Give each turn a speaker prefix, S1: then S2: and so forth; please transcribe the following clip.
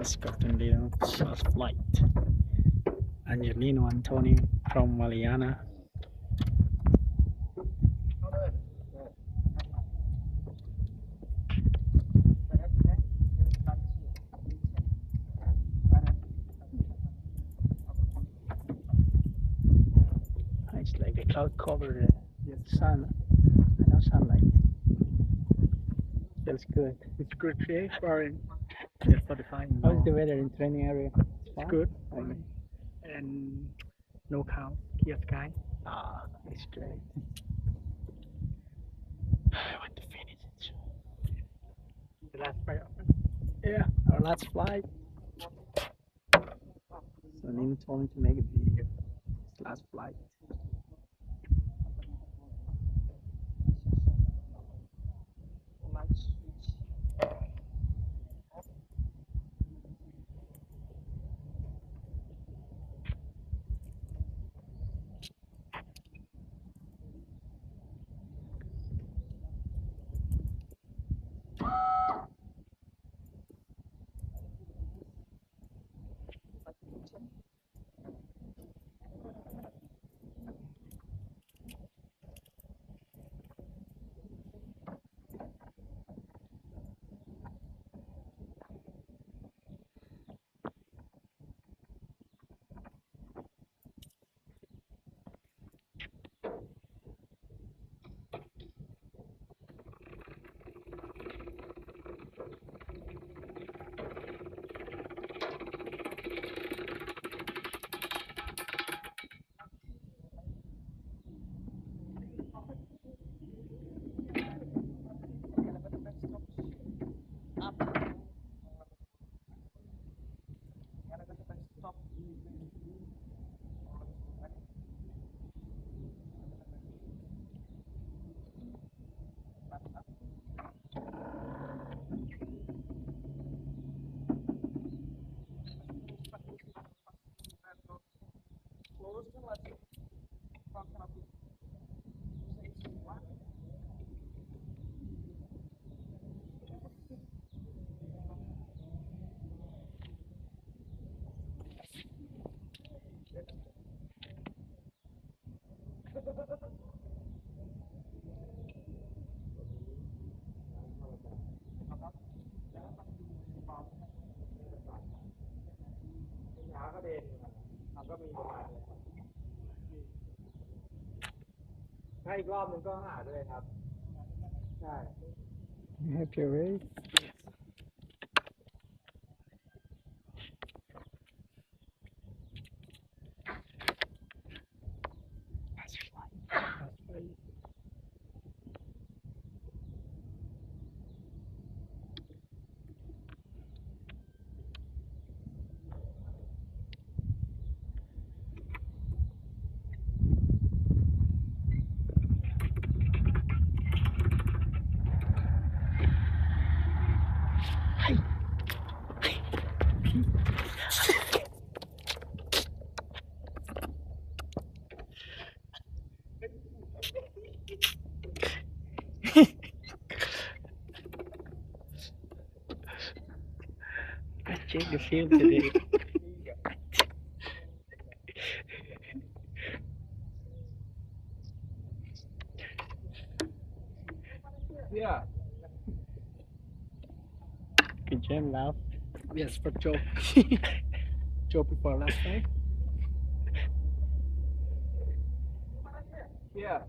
S1: Scotland last flight. Angelino Antonio from Maliana. It's like the cloud covered the sun. No sunlight. Feels good.
S2: It's good today, barring the 45.
S1: How's the weather in training area?
S2: It's good.
S1: Okay.
S2: And no cloud, clear sky.
S1: Ah, it's great. I want to finish it.
S2: The last flight.
S1: Yeah, our last flight. So Nino told me to make a video. His last flight. Happy away. I checked the field today.
S2: Yeah.
S1: Good job, laugh.
S2: Yes, for Joe. Joe before last night. Yeah.